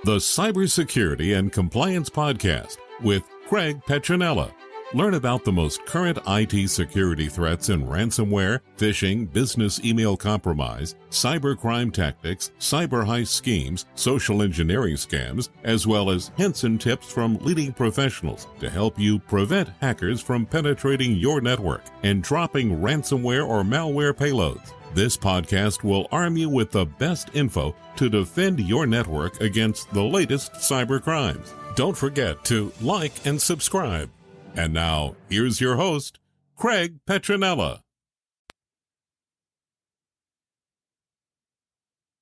The Cybersecurity and Compliance Podcast with Craig Petronella. Learn about the most current IT security threats in ransomware, phishing, business email compromise, cybercrime tactics, cyber heist schemes, social engineering scams, as well as hints and tips from leading professionals to help you prevent hackers from penetrating your network and dropping ransomware or malware payloads. This podcast will arm you with the best info to defend your network against the latest cyber crimes. Don't forget to like and subscribe. And now, here's your host, Craig Petronella.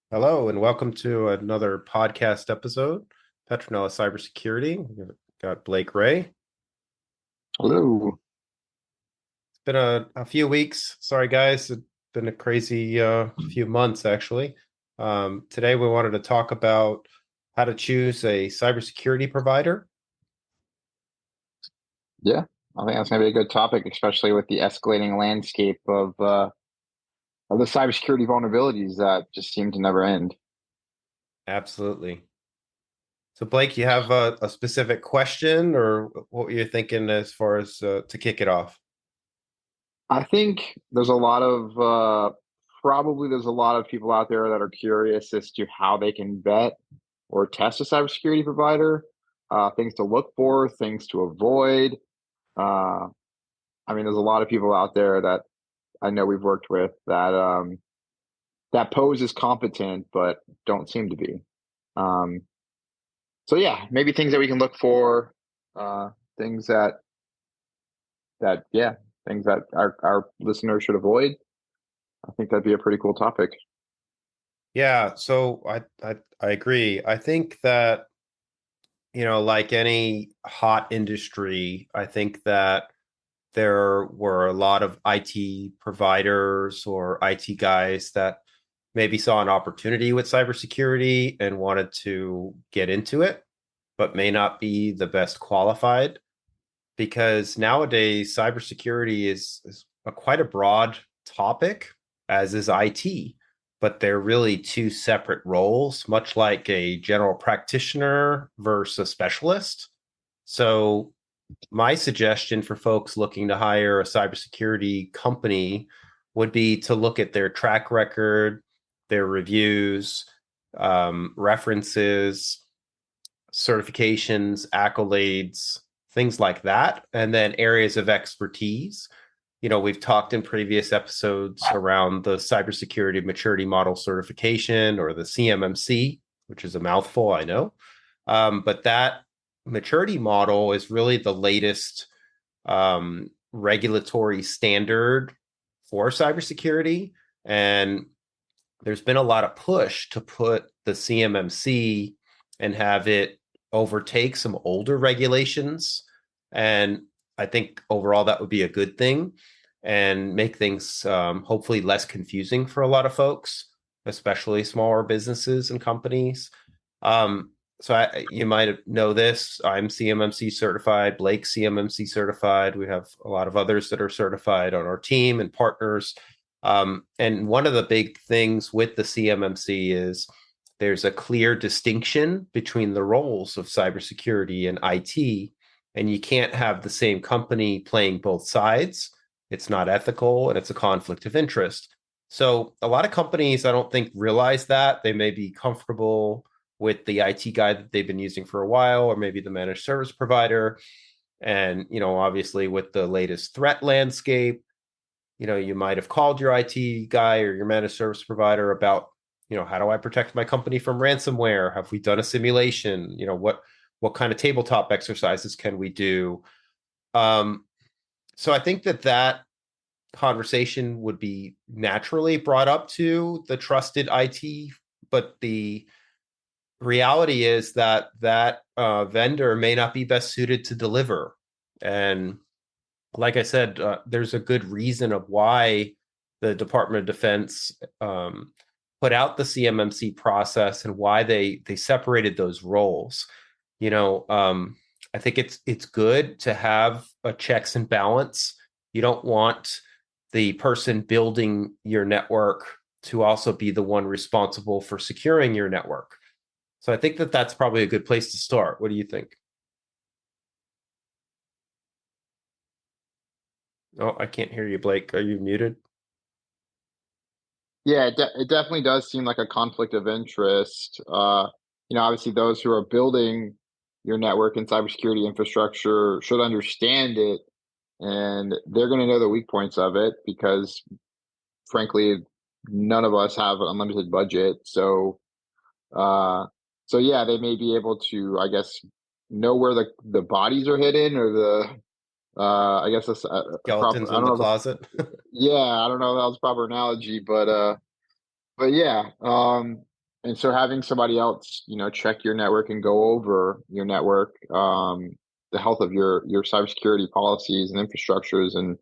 Hello, and welcome to another podcast episode, Petronella Cybersecurity. We've got Blake Ray. Hello. It's been a few weeks. Sorry, guys. It's been a crazy few months, actually. Today, we wanted to talk about how to choose a cybersecurity provider. Yeah, I think that's going to be a good topic, especially with the escalating landscape of the cybersecurity vulnerabilities that just seem to never end. Absolutely. So, Blake, you have a specific question, or what you're thinking as far as to kick it off? I think there's a lot of people out there that are curious as to how they can vet or test a cybersecurity provider, things to look for, things to avoid. There's a lot of people out there that I know we've worked with that that pose as competent but don't seem to be. So yeah, maybe things that we can look for, things that our listeners should avoid. I think that'd be a pretty cool topic. Yeah, so I agree. I think that, like any hot industry, I think that there were a lot of IT providers or IT guys that maybe saw an opportunity with cybersecurity and wanted to get into it, but may not be the best qualified, because nowadays cybersecurity is quite a broad topic, as is IT. But they're really two separate roles, much like a general practitioner versus a specialist. So my suggestion for folks looking to hire a cybersecurity company would be to look at their track record, their reviews, references, certifications, accolades, things like that, and then areas of expertise. We've talked in previous episodes around the Cybersecurity Maturity Model Certification, or the CMMC, which is a mouthful, I know. But that maturity model is really the latest regulatory standard for cybersecurity. And there's been a lot of push to put the CMMC and have it overtake some older regulations. And I think overall that would be a good thing and make things hopefully less confusing for a lot of folks, especially smaller businesses and companies. You might know this. I'm CMMC certified, Blake CMMC certified. We have a lot of others that are certified on our team and partners. And one of the big things with the CMMC is there's a clear distinction between the roles of cybersecurity and IT. And you can't have the same company playing both sides. It's not ethical, and it's a conflict of interest. So a lot of companies, I don't think, realize that. They may be comfortable with the IT guy that they've been using for a while, or maybe the managed service provider. And, obviously with the latest threat landscape, you might have called your IT guy or your managed service provider about, how do I protect my company from ransomware? Have we done a simulation? What kind of tabletop exercises can we do? So I think that conversation would be naturally brought up to the trusted IT, but the reality is that vendor may not be best suited to deliver. And like I said, there's a good reason of why the Department of Defense put out the CMMC process and why they separated those roles. I think it's good to have a checks and balance. You don't want the person building your network to also be the one responsible for securing your network. So I think that that's probably a good place to start. What do you think? Oh, I can't hear you, Blake. Are you muted? Yeah, it definitely does seem like a conflict of interest. Obviously those who are building your network and cybersecurity infrastructure should understand it, and they're going to know the weak points of it because, frankly, none of us have an unlimited budget. Uh, so yeah, they may be able to, I guess, know where the bodies are hidden, or I guess that's a proper. Skeletons I in don't the know. closet. Yeah, I don't know if that was a proper analogy, but yeah. And so having somebody else, check your network and go over your network, the health of your cybersecurity policies and infrastructures and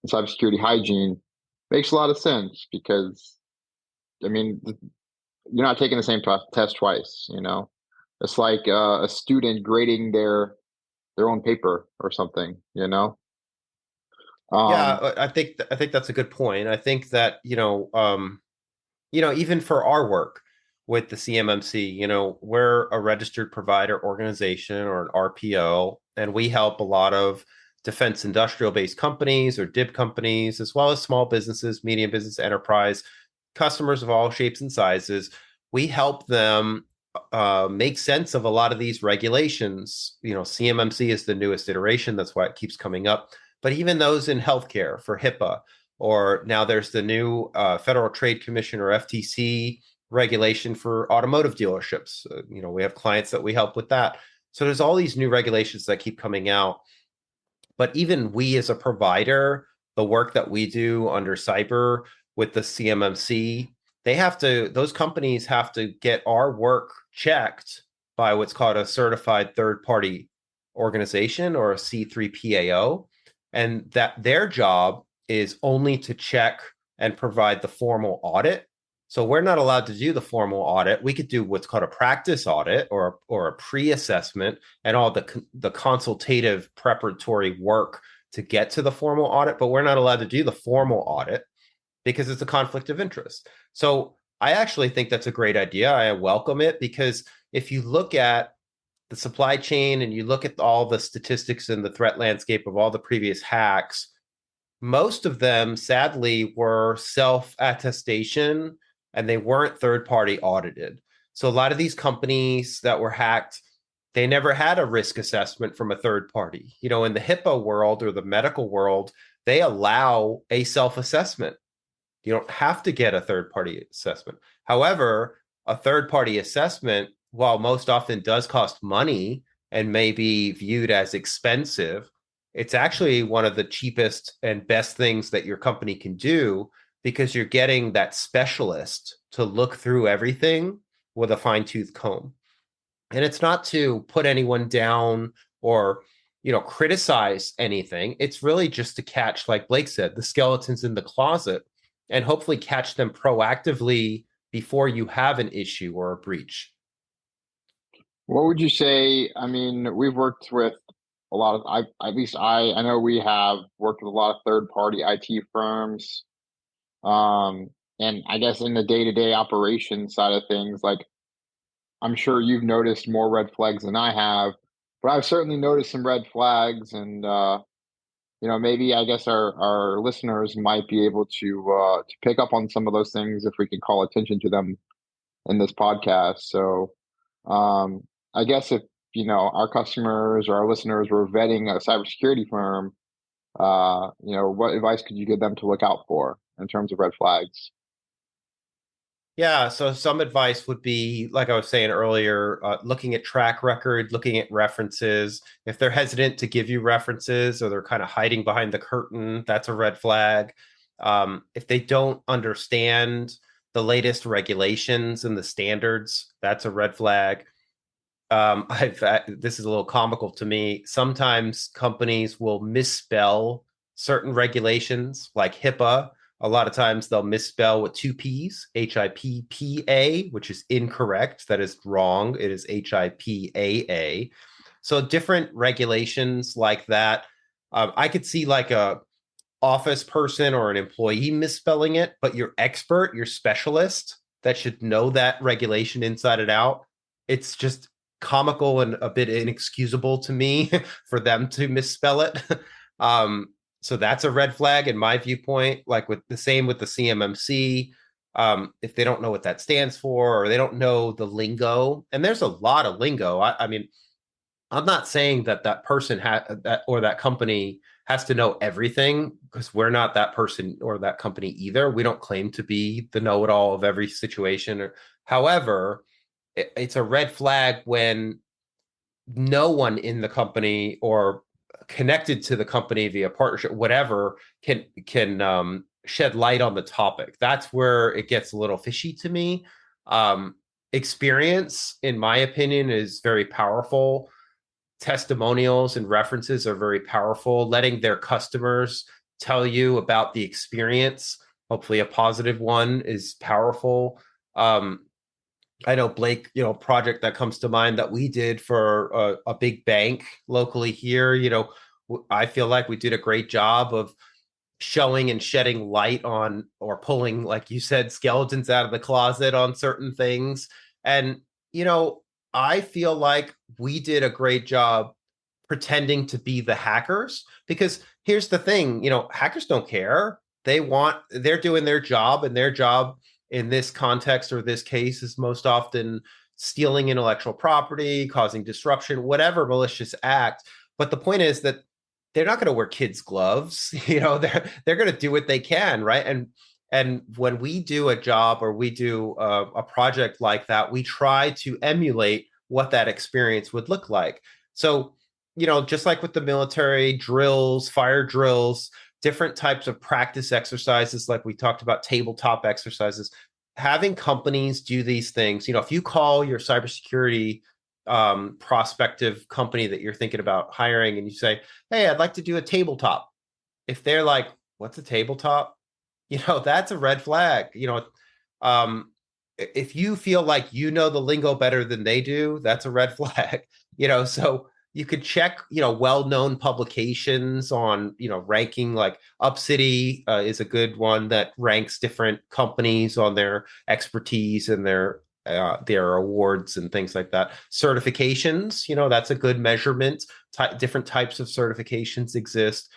cybersecurity hygiene makes a lot of sense because, I mean, you're not taking the same test twice. It's like a student grading their own paper or something. Yeah, Um, I think that's a good point. I think that even for our work with the CMMC, we're a registered provider organization or an RPO, and we help a lot of defense industrial based companies or DIB companies, as well as small businesses, medium business enterprise, customers of all shapes and sizes. We help them make sense of a lot of these regulations. CMMC is the newest iteration. That's why it keeps coming up. But even those in healthcare for HIPAA, or now there's the new Federal Trade Commission or FTC regulation for automotive dealerships. We have clients that we help with that. So there's all these new regulations that keep coming out. But even we as a provider, the work that we do under cyber with the CMMC, those companies have to get our work checked by what's called a certified third party organization or a C3PAO. And that their job is only to check and provide the formal audit. So we're not allowed to do the formal audit. We could do what's called a practice audit or a pre-assessment and all the consultative preparatory work to get to the formal audit, but we're not allowed to do the formal audit because it's a conflict of interest. So I actually think that's a great idea. I welcome it because if you look at the supply chain and you look at all the statistics and the threat landscape of all the previous hacks, most of them sadly were self-attestation and they weren't third-party audited. So a lot of these companies that were hacked, they never had a risk assessment from a third party. In the HIPAA world or the medical world, they allow a self-assessment. You don't have to get a third-party assessment. However, a third-party assessment, while most often does cost money and may be viewed as expensive, it's actually one of the cheapest and best things that your company can do because you're getting that specialist to look through everything with a fine-tooth comb. And it's not to put anyone down or criticize anything. It's really just to catch, like Blake said, the skeletons in the closet and hopefully catch them proactively before you have an issue or a breach. what would you say? I mean, we've worked with a lot of, I know we have worked with a lot of third party IT firms. And I guess in the day-to-day operation side of things, like, I'm sure you've noticed more red flags than I have, but I've certainly noticed some red flags, and maybe I guess our listeners might be able to pick up on some of those things if we could call attention to them in this podcast. So, I guess if our customers or our listeners were vetting a cybersecurity firm, what advice could you give them to look out for in terms of red flags? Yeah, so some advice would be, like I was saying earlier, looking at track record, looking at references. If they're hesitant to give you references or they're kind of hiding behind the curtain, that's a red flag. If they don't understand the latest regulations and the standards, that's a red flag. This is a little comical to me. Sometimes companies will misspell certain regulations, like HIPAA. A lot of times they'll misspell with two P's, HIPPA, which is incorrect. That is wrong. It is HIPAA. So different regulations like that. I could see like a office person or an employee misspelling it, but your expert, your specialist that should know that regulation inside and out, it's just comical and a bit inexcusable to me for them to misspell it. So that's a red flag in my viewpoint. Like with the same with the CMMC, if they don't know what that stands for or they don't know the lingo, and there's a lot of lingo. I mean, I'm not saying that that person that or that company has to know everything, because we're not that person or that company either. We don't claim to be the know-it-all of every situation. However, it's a red flag when no one in the company or connected to the company via partnership, whatever, can shed light on the topic. That's where it gets a little fishy to me. Experience, in my opinion, is very powerful. Testimonials and references are very powerful. Letting their customers tell you about the experience, hopefully a positive one, is powerful. I know Blake, project that comes to mind that we did for a big bank locally here, I feel like we did a great job of showing and shedding light on, or pulling, like you said, skeletons out of the closet on certain things. And, I feel like we did a great job pretending to be the hackers, because here's the thing, hackers don't care. They're doing their job, and their job in this context or this case is most often stealing intellectual property, causing disruption, whatever malicious act. But the point is that they're not going to wear kids' gloves. They're going to do what they can, right? And when we do a job or we do a project like that, we try to emulate what that experience would look like. So, just like with the military drills, fire drills, different types of practice exercises, like we talked about, tabletop exercises, having companies do these things. If you call your cybersecurity prospective company that you're thinking about hiring and you say, hey, I'd like to do a tabletop. If they're like, what's a tabletop? That's a red flag. If you feel like the lingo better than they do, that's a red flag. So you could check, well-known publications on, ranking. Like UpCity is a good one that ranks different companies on their expertise and their awards and things like that. Certifications, that's a good measurement. Different types of certifications exist.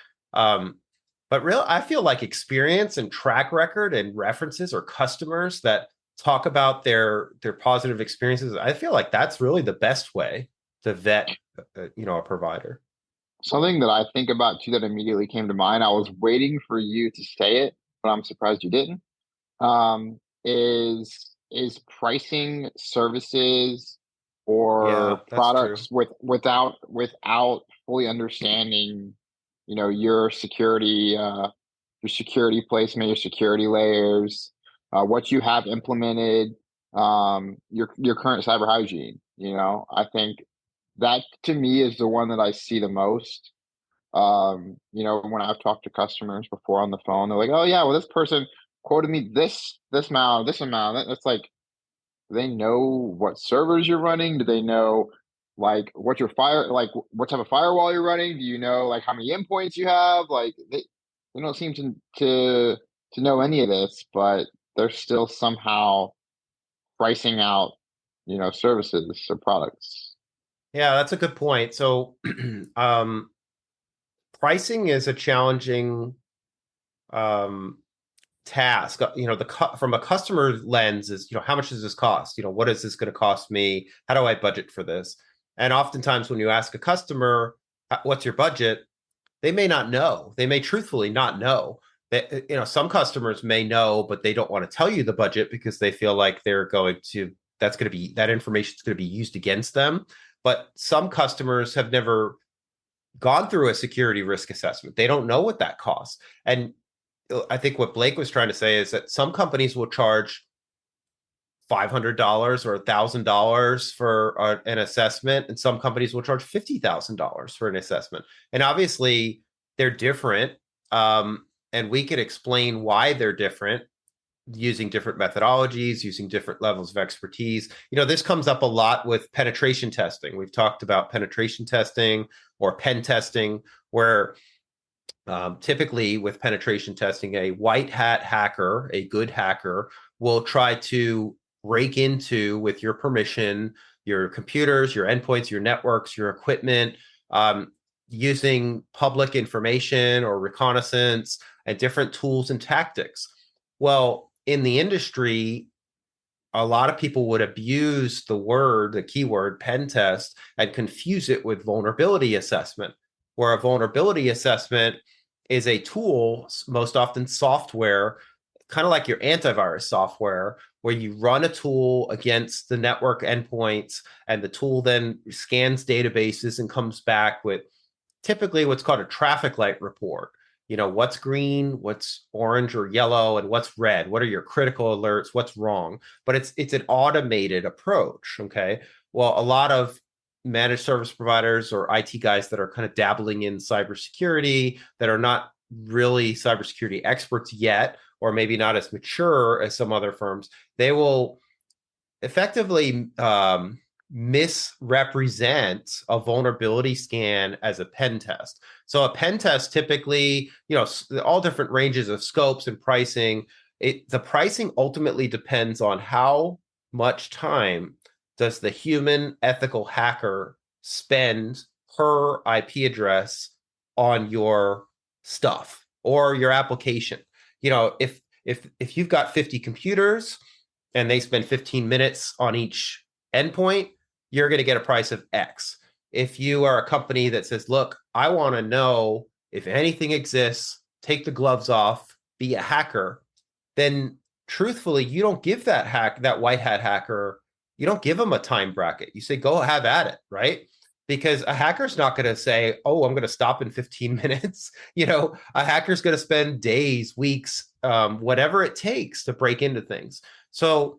But I feel like experience and track record and references or customers that talk about their positive experiences, I feel like that's really the best way to vet, a provider. Something that I think about too that immediately came to mind, I was waiting for you to say it, but I'm surprised you didn't, is pricing services or products without fully understanding, your security placement, your security layers, what you have implemented, your current cyber hygiene. I think that to me is the one that I see the most. When I've talked to customers before on the phone, they're like, "Oh yeah, well this person quoted me this amount, this amount." That's like, do they know what servers you're running? Do they know like what your what type of firewall you're running? Do you know like how many endpoints you have? Like they don't seem to know any of this, but they're still somehow pricing out, services or products. Yeah, that's a good point. So pricing is a challenging task. From a customer lens is, how much does this cost? What is this going to cost me? How do I budget for this? And oftentimes when you ask a customer, what's your budget? They may not know. They may truthfully not know. Some customers may know, but they don't want to tell you the budget because they feel like that information is going to be used against them. But some customers have never gone through a security risk assessment. They don't know what that costs. And I think what Blake was trying to say is that some companies will charge $500 or $1,000 for an assessment, and some companies will charge $50,000 for an assessment. And obviously, they're different, and we can explain why they're different using different methodologies, using different levels of expertise. This comes up a lot with penetration testing. We've talked about penetration testing or pen testing, where typically with penetration testing, a white hat hacker, a good hacker, will try to break into, with your permission, your computers, your endpoints, your networks, your equipment, using public information or reconnaissance and different tools and tactics. Well, in the industry, a lot of people would abuse the keyword pen test, and confuse it with vulnerability assessment, where a vulnerability assessment is a tool, most often software, kind of like your antivirus software, where you run a tool against the network endpoints, and the tool then scans databases and comes back with typically what's called a traffic light report. What's green, what's orange or yellow, and what's red. What are your critical alerts? What's wrong? But it's an automated approach. Okay. Well, a lot of managed service providers or IT guys that are kind of dabbling in cybersecurity, that are not really cybersecurity experts yet, or maybe not as mature as some other firms, they will effectively misrepresent a vulnerability scan as a pen test. So a pen test typically, all different ranges of scopes and pricing. The pricing ultimately depends on how much time does the human ethical hacker spend per IP address on your stuff or your application. If you've got 50 computers and they spend 15 minutes on each endpoint, you're going to get a price of X. If you are a company that says, look, I want to know if anything exists, take the gloves off, be a hacker, then truthfully, you don't give that white hat hacker, you don't give them a time bracket. You say, go have at it, right? Because a hacker's not going to say, oh, I'm going to stop in 15 minutes. A hacker's going to spend days, weeks, whatever it takes to break into things. So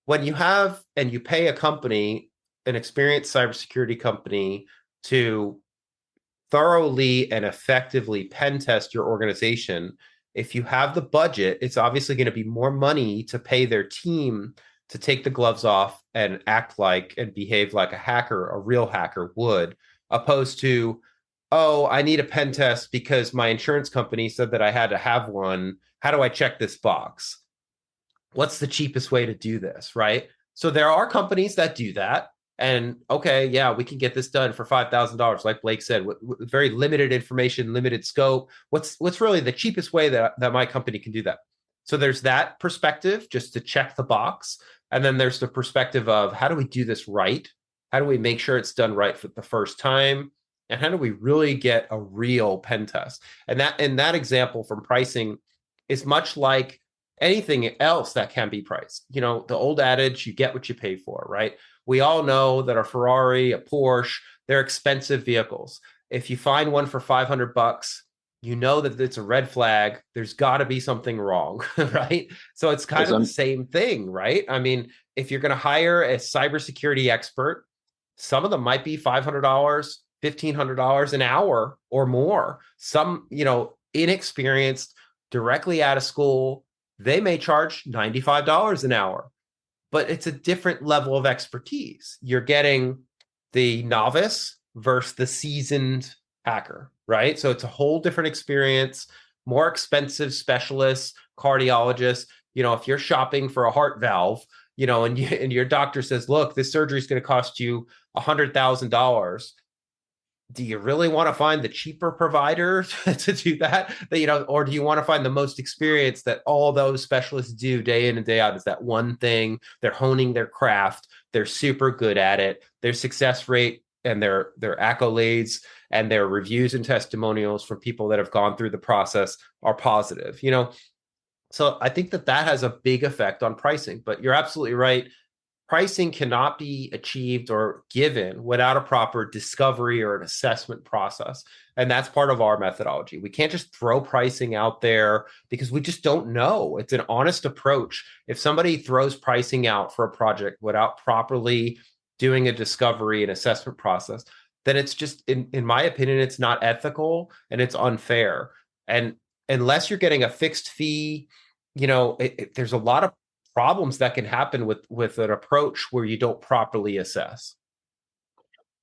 when you have and you pay a company, an experienced cybersecurity company, to thoroughly and effectively pen test your organization, if you have the budget, it's obviously going to be more money to pay their team to take the gloves off and act like and behave like a real hacker would, opposed to, oh, I need a pen test because my insurance company said that I had to have one. How do I check this box? What's the cheapest way to do this, right? So there are companies that do that. And okay, yeah, we can get this done for $5,000, like Blake said, with very limited information, limited scope. What's really the cheapest way that my company can do that? So there's that perspective, just to check the box. And then there's the perspective of, how do we do this right? How do we make sure it's done right for the first time? And how do we really get a real pen test? And that example from pricing is much like anything else that can be priced. The old adage, you get what you pay for, right? We all know that a Ferrari, a Porsche, they're expensive vehicles. If you find one for $500, you know that it's a red flag. There's got to be something wrong, right? So it's kind of the same thing, right? I mean, if you're going to hire a cybersecurity expert, some of them might be $500, $1,500 an hour or more. Some, inexperienced, directly out of school, they may charge $95 an hour, but it's a different level of expertise. You're getting the novice versus the seasoned hacker, right? So it's a whole different experience, more expensive specialists, cardiologists. If you're shopping for a heart valve, and your doctor says, look, this surgery is going to cost you $100,000. Do you really want to find the cheaper provider to do that? Or do you want to find the most experience that all those specialists do day in and day out? Is that one thing? They're honing their craft. They're super good at it. Their success rate and their accolades and their reviews and testimonials from people that have gone through the process are positive. So I think that has a big effect on pricing. But you're absolutely right. Pricing cannot be achieved or given without a proper discovery or an assessment process. And that's part of our methodology. We can't just throw pricing out there because we just don't know. It's an honest approach. If somebody throws pricing out for a project without properly doing a discovery and assessment process, then it's just, in my opinion, it's not ethical and it's unfair. And unless you're getting a fixed fee, there's a lot of problems that can happen with an approach where you don't properly assess.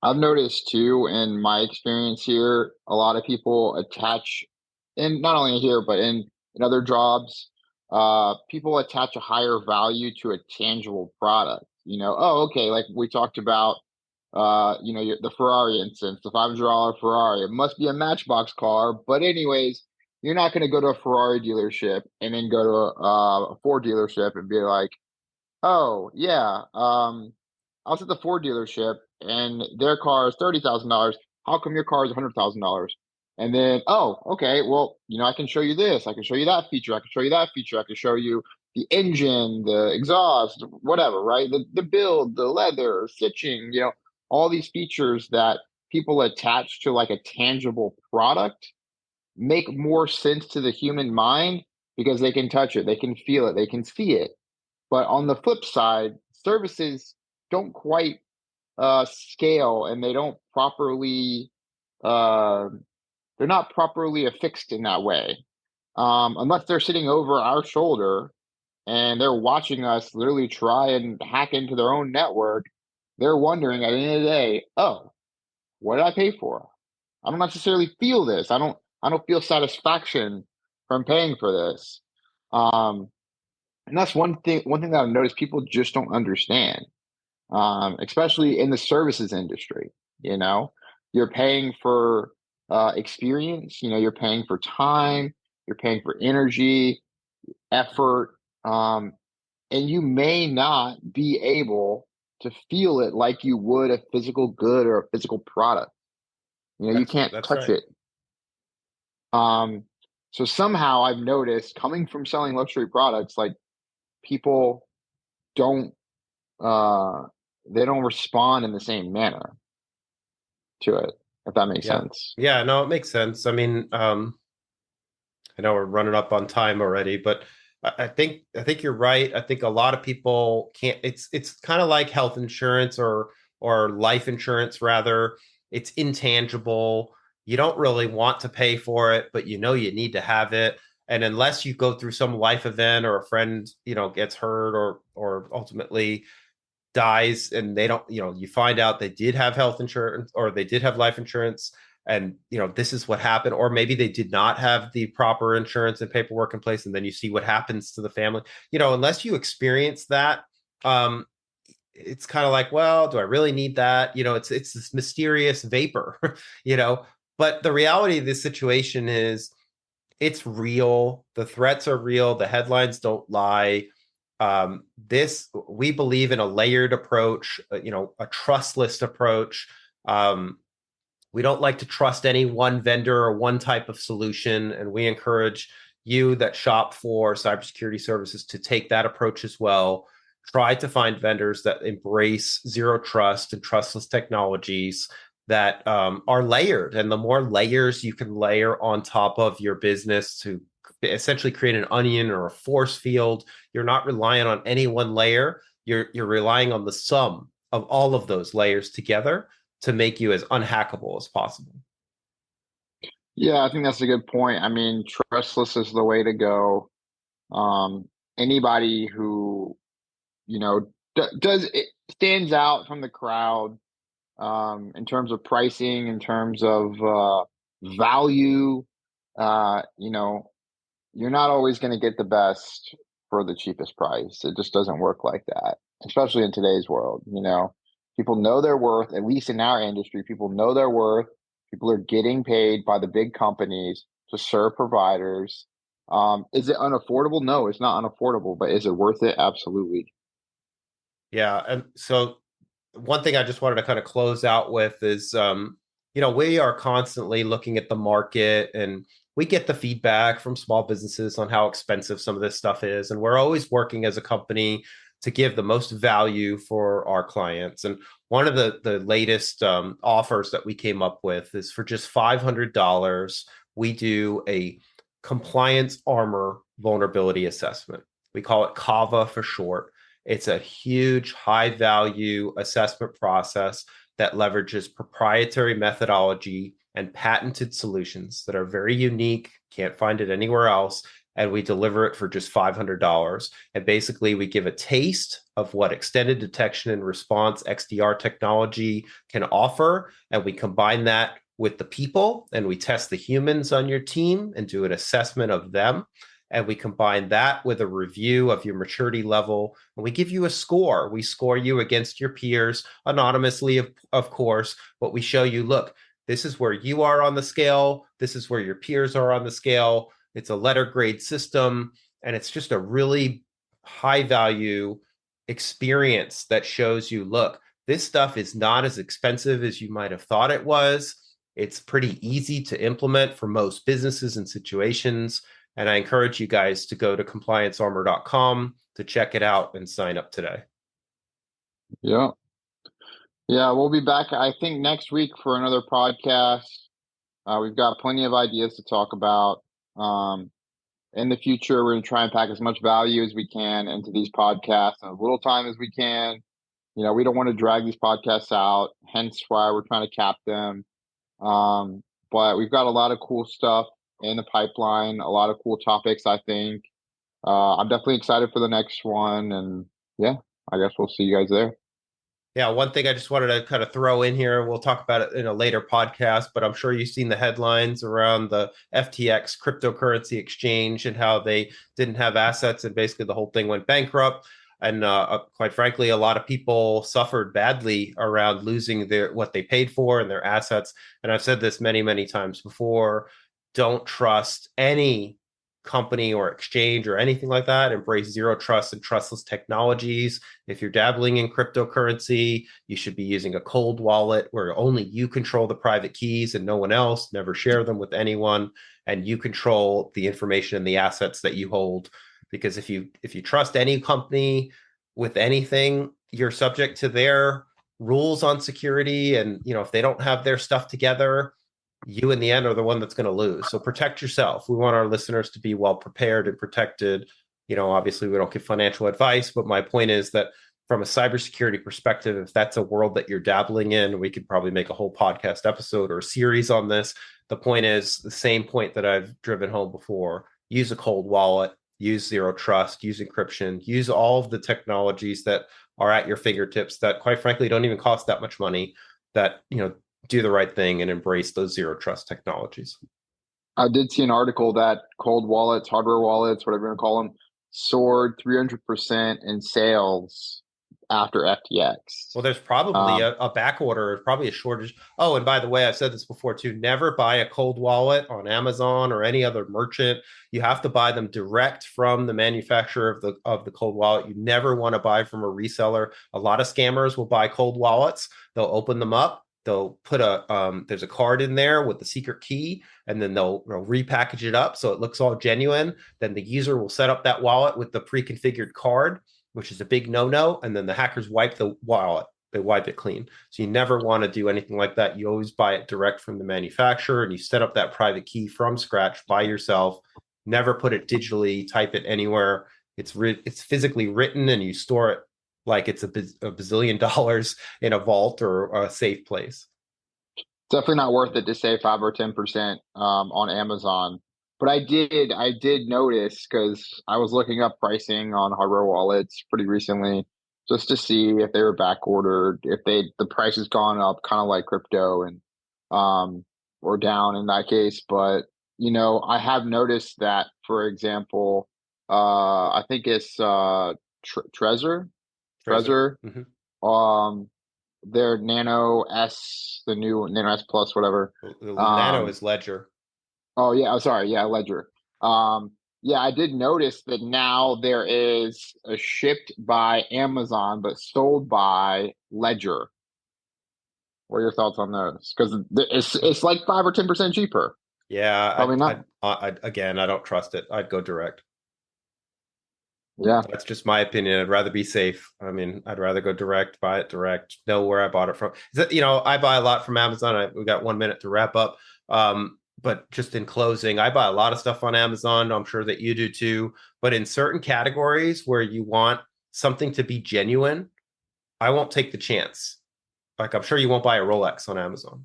I've noticed too, in my experience here, a lot of people attach, and not only here, but in other jobs, people attach a higher value to a tangible product. oh, okay, like we talked about, the Ferrari instance, the $500 Ferrari, it must be a Matchbox car. But anyways, you're not going to go to a Ferrari dealership and then go to a Ford dealership and be like, oh yeah, I was at the Ford dealership and their car is $30,000. How come your car is $100,000? And then, oh, okay, well, I can show you this, I can show you that feature, I can show you that feature, I can show you the engine, the exhaust, whatever, right? The build, the leather, stitching, all these features that people attach to like a tangible product make more sense to the human mind because they can touch it, they can feel it, they can see it. But on the flip side, services don't quite scale, and they don't properly uh, they're not properly affixed in that way, unless they're sitting over our shoulder and they're watching us literally try and hack into their own network. They're wondering at the end of the day, oh, what did I pay for? I don't necessarily feel this. I don't feel satisfaction from paying for this. Um, and that's one thing that I've noticed people just don't understand, especially in the services industry. You're paying for experience. You're paying for time. You're paying for energy, effort, and you may not be able to feel it like you would a physical good or a physical product. You can't That's touch right. it. Um, so somehow I've noticed, coming from selling luxury products, like people don't uh they don't respond in the same manner to it, if that makes Yeah. sense. Yeah, no, it makes sense. I mean, I know we're running up on time already, but I think you're right. I think a lot of people can't. It's kind of like health insurance or life insurance rather. It's intangible. You don't really want to pay for it, but you need to have it. And unless you go through some life event or a friend, gets hurt or ultimately dies and they don't, you find out they did have health insurance or they did have life insurance and this is what happened, or maybe they did not have the proper insurance and paperwork in place, and then you see what happens to the family. Unless you experience that, um it's kind of like, well, do I really need that? It's this mysterious vapor. you know but the reality of this situation is it's real. The threats are real. The headlines don't lie. This we believe in a layered approach, a trustless approach. We don't like to trust any one vendor or one type of solution, and we encourage you that shop for cybersecurity services to take that approach as well. Try to find vendors that embrace zero trust and trustless technologies that are layered. And the more layers you can layer on top of your business to essentially create an onion or a force field, you're not relying on any one layer. You're relying on the sum of all of those layers together to make you as unhackable as possible. Yeah, I think that's a good point. I mean, trustless is the way to go. Anybody who does it stands out from the crowd, in terms of pricing, in terms of value. You're not always going to get the best for the cheapest price. It just doesn't work like that, especially in today's world. People know their worth, at least in our industry, people know their worth. People are getting paid by the big companies to serve providers. Is it unaffordable? No, it's not unaffordable, but is it worth it? Absolutely. Yeah. And so one thing I just wanted to kind of close out with is, we are constantly looking at the market and we get the feedback from small businesses on how expensive some of this stuff is. And we're always working as a company to give the most value for our clients. And one of the latest offers that we came up with is for just $500, we do a compliance armor vulnerability assessment. We call it CAVA for short. It's a huge high value assessment process that leverages proprietary methodology and patented solutions that are very unique, can't find it anywhere else. And we deliver it for just $500. And basically, we give a taste of what extended detection and response XDR technology can offer. And we combine that with the people and we test the humans on your team and do an assessment of them. and we combine that with a review of your maturity level, and we give you a score. We score you against your peers anonymously, of course, but we show you, look, this is where you are on the scale. This is where your peers are on the scale. It's a letter grade system, and it's just a really high value experience that shows you, look, this stuff is not as expensive as you might have thought it was. It's pretty easy to implement for most businesses and situations. And I encourage you guys to go to compliancearmor.com to check it out and sign up today. Yeah. Yeah, we'll be back, I think, next week for another podcast. We've got plenty of ideas to talk about. In the future, we're going to try and pack as much value as we can into these podcasts in as little time as we can. You know, we don't want to drag these podcasts out, hence why we're trying to cap them. But we've got a lot of cool stuff in the pipeline, a lot of cool topics, I think. I'm definitely excited for the next one. And yeah, I guess we'll see you guys there. Yeah, one thing I just wanted to kind of throw in here, we'll talk about it in a later podcast, but I'm sure you've seen the headlines around the FTX cryptocurrency exchange and how they didn't have assets and basically the whole thing went bankrupt. And quite frankly, a lot of people suffered badly around losing what they paid for and their assets. And I've said this many, many times before, don't trust any company or exchange or anything like that. Embrace zero trust and trustless technologies. If you're dabbling in cryptocurrency, you should be using a cold wallet where only you control the private keys and no one else. Never share them with anyone, and you control the information and the assets that you hold. Because if you trust any company with anything, you're subject to their rules on security, and if they don't have their stuff together, you in the end are the one that's going to lose. So protect yourself. We want our listeners to be well prepared and protected. Obviously we don't give financial advice, but my point is that from a cybersecurity perspective, if that's a world that you're dabbling in, we could probably make a whole podcast episode or a series on this. The point is the same point that I've driven home before. Use a cold wallet, use zero trust, use encryption, use all of the technologies that are at your fingertips that quite frankly don't even cost that much money, that, do the right thing and embrace those zero trust technologies. I did see an article that cold wallets, hardware wallets, whatever you want to call them, soared 300% in sales after FTX. Well, there's probably a back order, probably a shortage. Oh, and by the way, I've said this before too, never buy a cold wallet on Amazon or any other merchant. You have to buy them direct from the manufacturer of the cold wallet. You never want to buy from a reseller. A lot of scammers will buy cold wallets. They'll open them up. They'll put there's a card in there with the secret key, and then they'll repackage it up so it looks all genuine. Then the user will set up that wallet with the pre-configured card, which is a big no-no. And then the hackers wipe the wallet. They wipe it clean. So you never want to do anything like that. You always buy it direct from the manufacturer, and you set up that private key from scratch by yourself. Never put it digitally, type it anywhere. It's physically written, and you store it like it's a bazillion dollars in a vault or a safe place. Definitely not worth it to save 5 or 10% on Amazon. But I did notice, because I was looking up pricing on hardware wallets pretty recently just to see if they were back ordered, if the price has gone up, kind of like crypto, and or down in that case. But I have noticed that, for example, I think it's Trezor. Mm-hmm. Their Nano S, the new Nano S Plus, whatever. The Nano is Ledger. Oh yeah, I'm sorry, yeah, Ledger. Yeah, I did notice that now there is a shipped by Amazon but sold by Ledger. What are your thoughts on those? Because it's like 5 or 10% cheaper. Yeah, probably not. I don't trust it. I'd go direct. Yeah, that's just my opinion. I'd rather be safe. I mean, I'd rather go direct, buy it direct, know where I bought it from. I buy a lot from Amazon. We've got 1 minute to wrap up. But just in closing, I buy a lot of stuff on Amazon. I'm sure that you do too. But in certain categories where you want something to be genuine, I won't take the chance. Like, I'm sure you won't buy a Rolex on Amazon.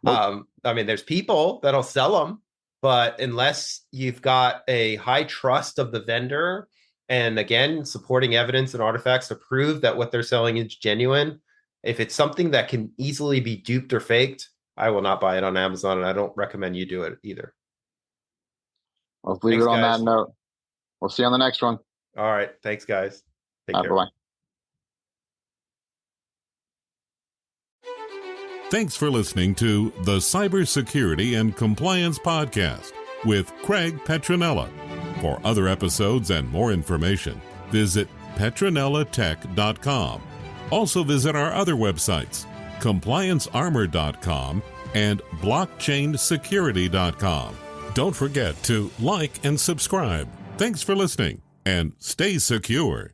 I mean, there's people that'll sell them. But unless you've got a high trust of the vendor, and again, supporting evidence and artifacts to prove that what they're selling is genuine, if it's something that can easily be duped or faked, I will not buy it on Amazon, and I don't recommend you do it either. Let's leave Thanks, it on guys. that note. We'll see you on the next one. All right. Thanks, guys. Take care. Bye-bye. Thanks for listening to the Cybersecurity and Compliance Podcast with Craig Petronella. For other episodes and more information, visit petronellatech.com. Also visit our other websites, compliancearmor.com and blockchainsecurity.com. Don't forget to like and subscribe. Thanks for listening, and stay secure.